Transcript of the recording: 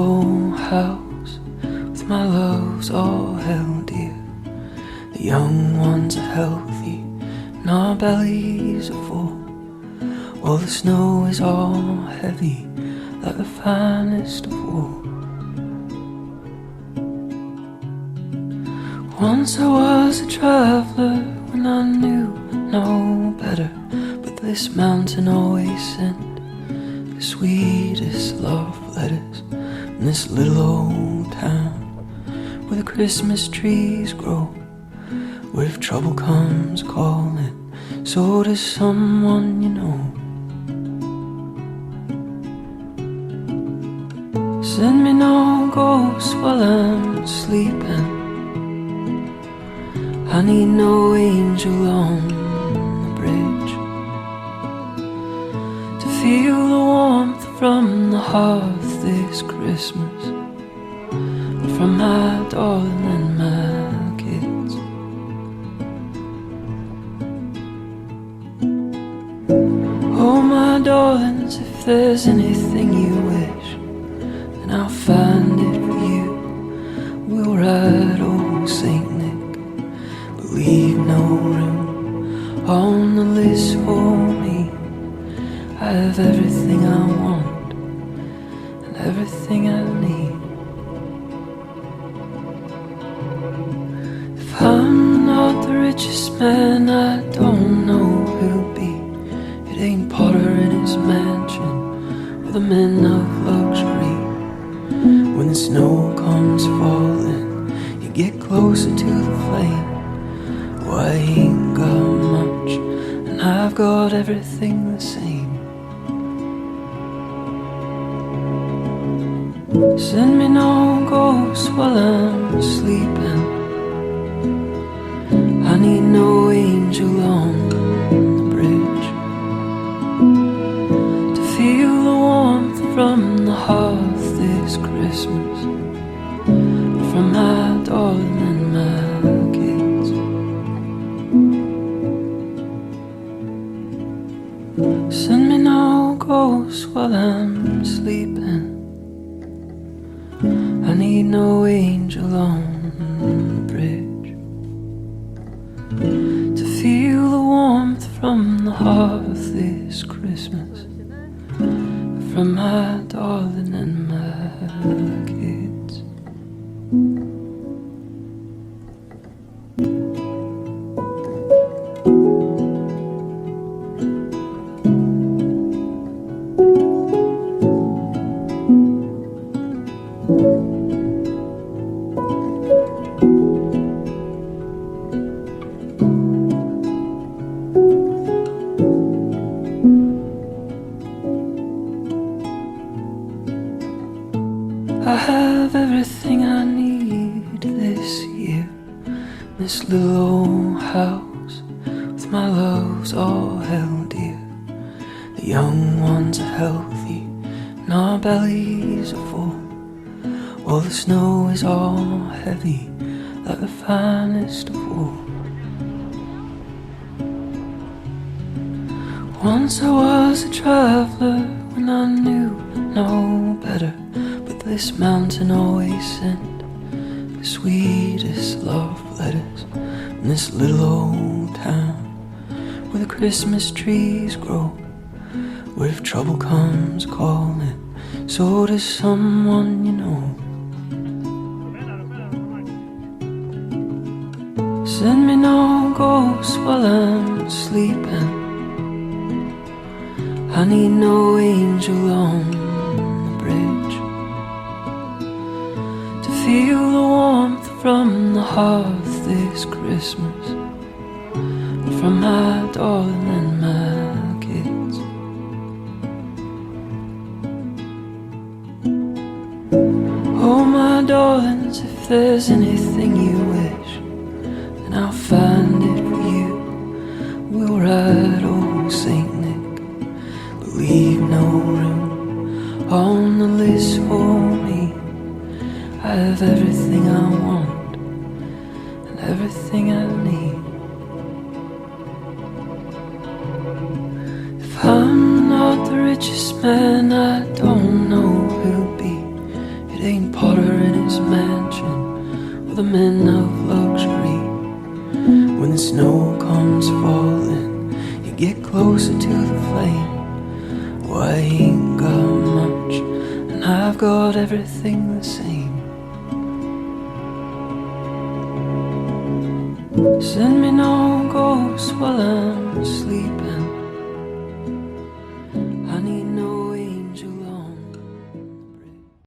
old house with my loves all held dear. The young ones are healthy and our bellies are full, while the snow is all heavy like the finest of wool. Once I was a traveller when I knew no better, but this mountain always sent the sweetest love letters. In this little old town where the Christmas trees grow, where if trouble comes calling, so does someone you know. Send me no ghosts while I'm sleeping. I need no angel on the bridge to feel the warmth from the hearth this Christmas, from my darling and my kids. Oh my darlings, if there's anything you wish, then I'll find it for you. We'll ride old Saint Nick, but leave no room on the list for me. I have everything I want and everything I need. If I'm not the richest man, I don't know who'll be. It ain't Potter in his mansion or the men of luxury. When the snow comes falling, you get closer to the flame. Oh, I ain't got much and I've got everything the same. Send me no ghosts while I'm sleeping. I need no angel on the bridge to feel the warmth from the hearth this Christmas, from my darling and my kids. Send me no ghosts while I'm sleeping. I need no angel on the bridge to feel the warmth from the hearth this Christmas, from my darling and my kids. I have everything I need this year. This little old house with my loves all held dear. The young ones are healthy and our bellies are full, while the snow is all heavy like the finest of wool. Once I was a traveller when I knew no better, but this mountain always sent the sweetest love letters. In this little old town where the Christmas trees grow, where if trouble comes calling, so does someone you know. Send me no ghosts while I'm sleeping. I need no angel on the bridge to feel the warmth from the hearth this Christmas, from my darling and my kids. Oh my darlings, if there's anything you wish, then I'll find it for you. We'll ride old Saint Nick, but leave no room on the list for me. I have everything I want and everything I need. If I'm not the richest man, I don't know who'll be. It Dane Potter in his mansion, or the men of luxury. When the snow comes falling, you get closer to the flame. Oh, I ain't got much, and I've got everything the same. Send me no ghosts while I'm sleeping.